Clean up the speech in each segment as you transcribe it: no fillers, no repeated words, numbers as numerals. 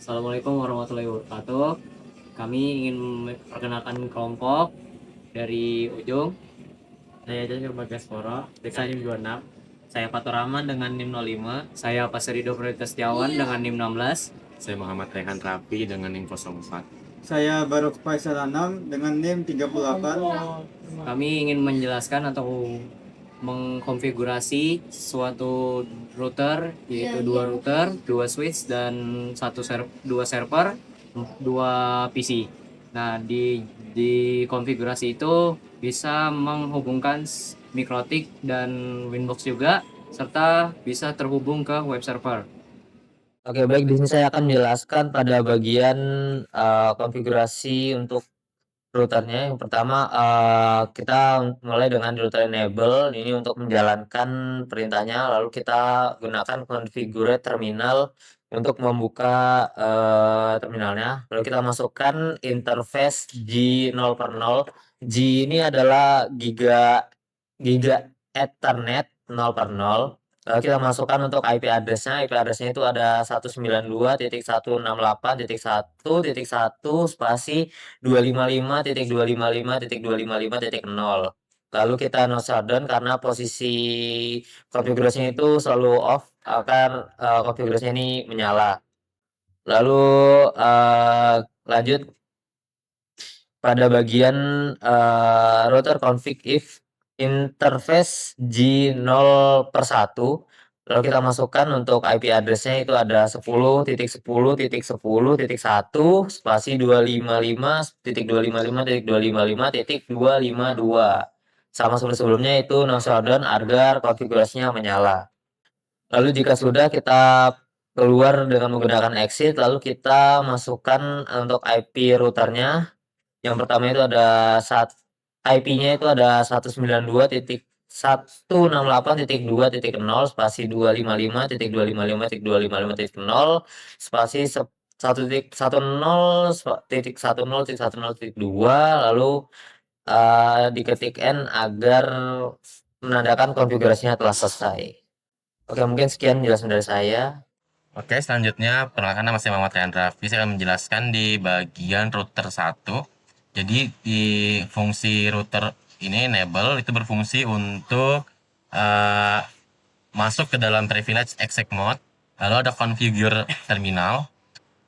Assalamualaikum warahmatullahi wabarakatuh. Kami ingin memperkenalkan kelompok dari Ujung. Saya Jajur Bagaskoro, Desa NIM 26. Saya Fatur Rahman dengan NIM 05. Saya Pasarido Prioritas Setiawan dengan NIM 16. Saya Muhammad Rehan Rafi dengan NIM 04. Saya Barok Faisal Anam dengan NIM 38. Kami ingin menjelaskan atau mengkonfigurasi suatu router, yaitu dua router, dua switch, dan dua server, dua PC. Nah, di konfigurasi itu bisa menghubungkan Mikrotik dan Winbox juga, serta bisa terhubung ke web server. Oke, baik. Di sini saya akan menjelaskan pada bagian konfigurasi untuk routernya. Yang pertama, kita mulai dengan router enable. Ini untuk menjalankan perintahnya. Lalu kita gunakan configure terminal untuk membuka terminalnya. Lalu kita masukkan interface G0 per 0. G ini adalah giga Ethernet 0 per 0. Kita masukkan untuk IP address-nya. IP address-nya itu ada 192.168.1.1 spasi 255.255.255.0. Lalu kita no shutdown karena posisi konfigurasinya itu selalu off, akan konfigurasinya ini menyala. Lalu lanjut pada bagian router config if interface G0 per 1. Lalu kita masukkan untuk IP address-nya itu ada 10.10.10.1 spasi 255.255.255.252. Sama seperti sebelumnya itu no shutdown agar konfigurasinya menyala. Lalu jika sudah, kita keluar dengan menggunakan exit, lalu kita masukkan untuk IP routernya. Yang pertama itu ada IP-nya itu ada 192.168.2.0 spasi 255.255.255.0 spasi 1.10.10.10.2, lalu diketik N agar menandakan konfigurasinya telah selesai. Oke, mungkin sekian penjelasan dari saya. Oke, selanjutnya perkenalkan, nama saya Muhammad Rehan Rafi. Saya akan menjelaskan di bagian router 1. Jadi di fungsi router ini enable itu berfungsi untuk masuk ke dalam privilege exec mode. Lalu ada configure terminal.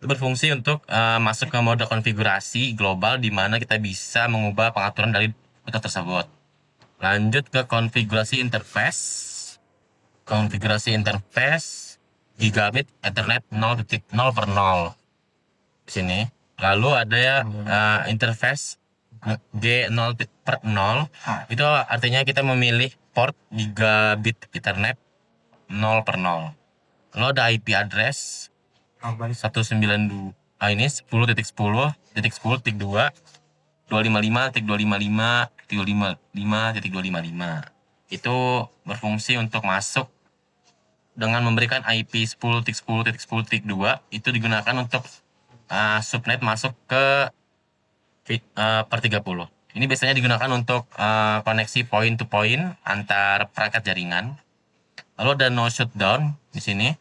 Itu berfungsi untuk masuk ke mode konfigurasi global di mana kita bisa mengubah pengaturan dari router tersebut. Lanjut ke konfigurasi interface. Konfigurasi interface gigabit Ethernet 0.0 per 0 di sini. Lalu ada interface G0 per 0. Itu artinya kita memilih port gigabit Ethernet 0 per 0. Lalu ada IP address 192 ini 10.10.10.2 255.255.255.255. Itu berfungsi untuk masuk dengan memberikan IP 10.10.10.2. Itu digunakan untuk subnet masuk ke per 30. Ini biasanya digunakan untuk koneksi point to point antar perangkat jaringan. Lalu ada no shutdown di sini.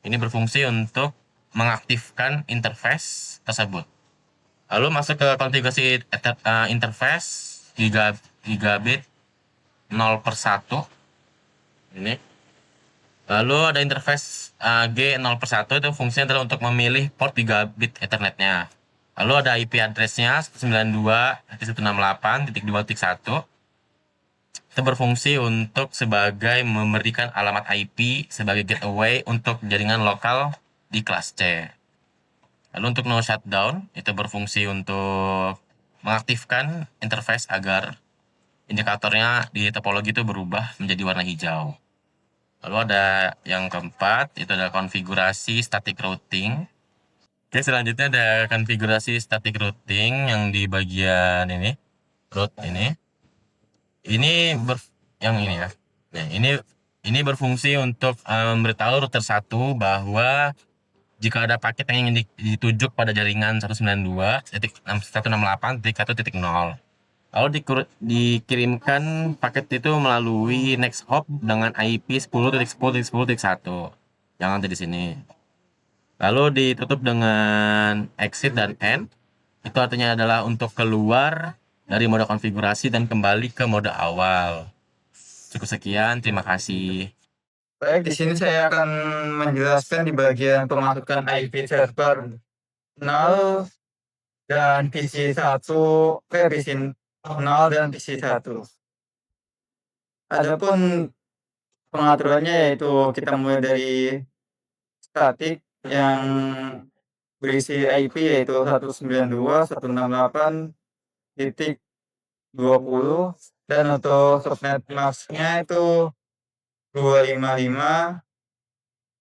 Ini berfungsi untuk mengaktifkan interface tersebut. Lalu masuk ke konfigurasi interface gigabit 0 per 1. Ini. Lalu ada interface G0 per 1, itu fungsinya adalah untuk memilih port gigabit Ethernetnya. Lalu ada IP address-nya 192.168.2.1. Itu berfungsi untuk sebagai memberikan alamat IP sebagai gateway untuk jaringan lokal di kelas C. Lalu untuk no shutdown, itu berfungsi untuk mengaktifkan interface agar indikatornya di topologi itu berubah menjadi warna hijau. Lalu ada yang keempat, itu ada konfigurasi static routing. Oke, selanjutnya ada konfigurasi static routing yang di bagian ini, root ini. Ini yang ini ya. Nah, ini berfungsi untuk memberitahu router 1 bahwa jika ada paket yang ingin ditujuk pada jaringan 192.168.1.0, lalu dikirimkan paket itu melalui next hop dengan IP 10.10.10.1 yang ada di sini. Lalu ditutup dengan exit dan end. Itu artinya adalah untuk keluar dari mode konfigurasi dan kembali ke mode awal. Cukup sekian, terima kasih. Baik, di sini saya akan menjelaskan di bagian pemasukan IP server 0 dan PC 1 ke PC 0 dan PC 1. Adapun pengaturannya yaitu kita mulai dari statik yang berisi IP yaitu 192.168.20 dan untuk subnet masknya itu 255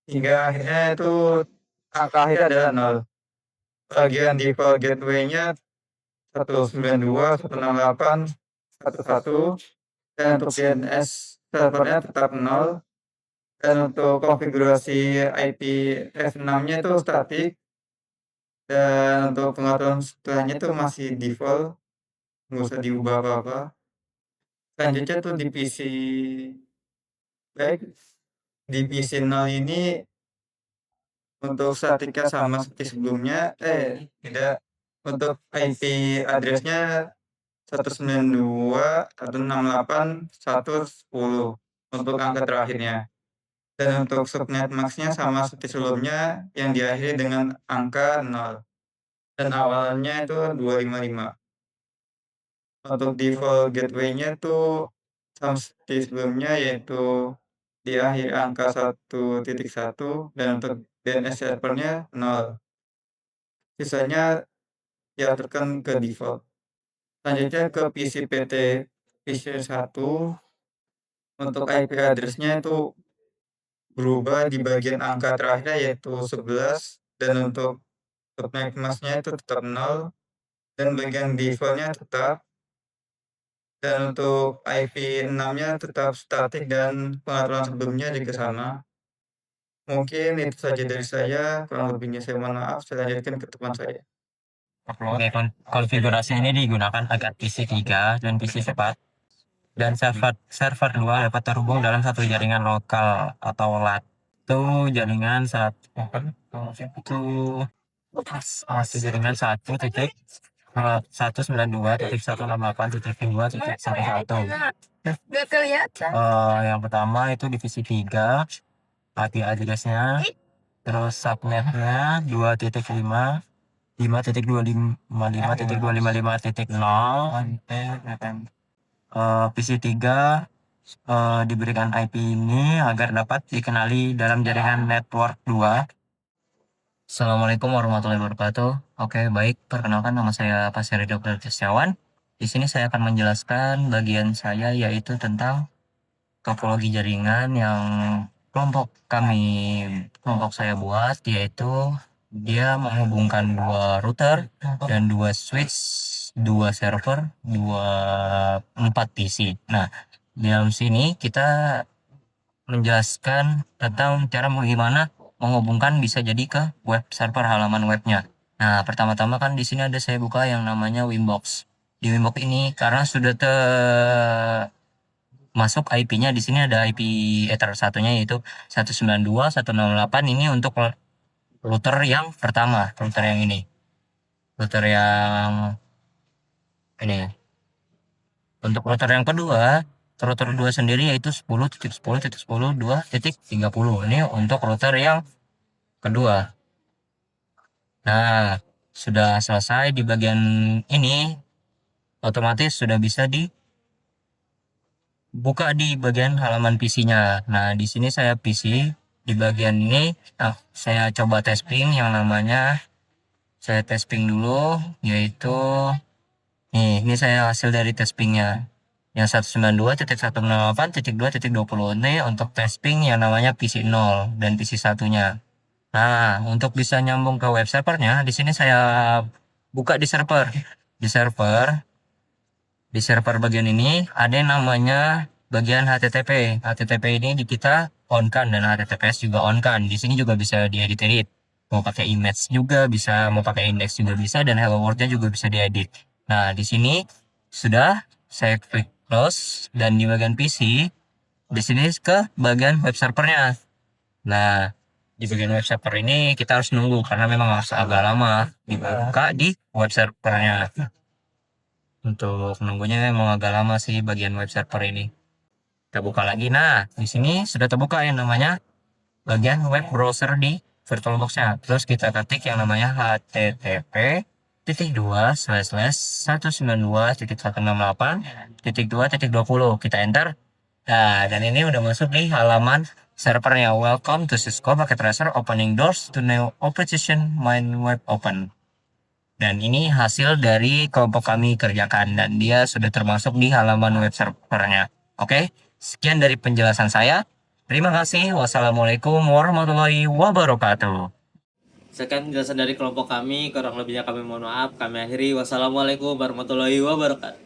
hingga akhirnya itu angka akhir adalah 0. Bagian default gateway-nya 192.168.11 dan untuk DNS servernya tetap 0 dan untuk konfigurasi IP F6-nya itu statik dan untuk pengaturan setelahnya itu masih default, nggak usah diubah apa-apa. Selanjutnya tuh di PC baik di PC 0 ini untuk statiknya sama seperti sebelumnya, tidak, untuk IP address-nya 192.168.110 untuk angka terakhirnya. Dan untuk subnet max-nya sama seperti sebelumnya yang diakhiri dengan angka 0 dan awalnya itu 255. Untuk default gateway-nya tuh sama seperti sebelumnya yaitu di akhir angka 1.1 dan untuk DNS servernya 0. Sisanya diaturkan ke default. Selanjutnya ke PC PT PC 1 untuk IP address-nya itu berubah di bagian angka terakhir yaitu 11 dan untuk subnet mask-nya itu tetap 0 dan bagian default-nya tetap. Dan untuk IP 6-nya tetap statik dan pengaturan sebelumnya juga sama. Mungkin itu saja dari saya, kurang lebihnya saya mohon maaf, saya lanjutkan ke teman saya. Oke, konfigurasi ini digunakan agar PC 3 dan PC 4 dan server 2 dapat terhubung dalam satu jaringan lokal atau LAN. Itu jaringan jaringan 1.192.168.2.11. Yang pertama itu divisi 3 IP address-nya, terus subnetnya 2.5 5.255.255.0. PC 3 diberikan IP ini agar dapat dikenali dalam jaringan network 2. Assalamualaikum warahmatullahi wabarakatuh. Oke, baik. Perkenalkan, nama saya Pasir Dr. Setiawan. Di sini saya akan menjelaskan bagian saya yaitu tentang topologi jaringan yang kelompok saya buat, yaitu dia menghubungkan 2 router dan 2 switch, 2 server, 4 PC. Nah, di dalam sini kita menjelaskan tentang cara bagaimana menghubungkan bisa jadi ke web server halaman webnya. Nah, pertama-tama kan di sini ada saya buka yang namanya Wimbox. Di Wimbox ini karena sudah masuk IP-nya, di sini ada IP Ether satunya yaitu 192.168. Ini untuk router yang pertama, router yang ini. Router yang ini. Untuk router yang kedua, router 2 sendiri yaitu 10.10.10.2.30. Ini untuk router yang kedua. Nah, sudah selesai di bagian ini, otomatis sudah bisa dibuka di bagian halaman PC-nya. Nah, di sini saya PC di bagian ini. Nah, saya coba testing yang namanya, saya testing dulu yaitu ini saya hasil dari testingnya yang 192.168.2.20. ini untuk testing yang namanya PC 0 dan PC satunya. Nah, untuk bisa nyambung ke web servernya, di sini saya buka di server. Di server bagian ini ada yang namanya bagian HTTP. HTTP ini kita on kan dan HTTPS juga on kan. Di sini juga bisa diedit. Mau pakai image juga bisa, mau pakai index juga bisa, dan hello world-nya juga bisa diedit. Nah, di sini sudah saya klik close dan di bagian PC, di sini ke bagian web servernya. Nah, di bagian web server ini kita harus nunggu karena memang harus agak lama dibuka di web servernya. Untuk nunggunya memang agak lama sih bagian web server ini. Kita buka lagi. Nah, di sini sudah terbuka yang namanya bagian web browser di VirtualBox-nya. Terus kita ketik yang namanya http://192.168.2.20. Kita enter. Nah, dan ini udah masuk nih halaman servernya. Welcome to Cisco Packet Tracer, opening doors to new operation main web open. Dan ini hasil dari kelompok kami kerjakan dan dia sudah termasuk di halaman web servernya. Oke, sekian dari penjelasan saya. Terima kasih. Wassalamualaikum warahmatullahi wabarakatuh. Sekian penjelasan dari kelompok kami, kurang lebihnya kami mohon maaf. Kami akhiri. Wassalamualaikum warahmatullahi wabarakatuh.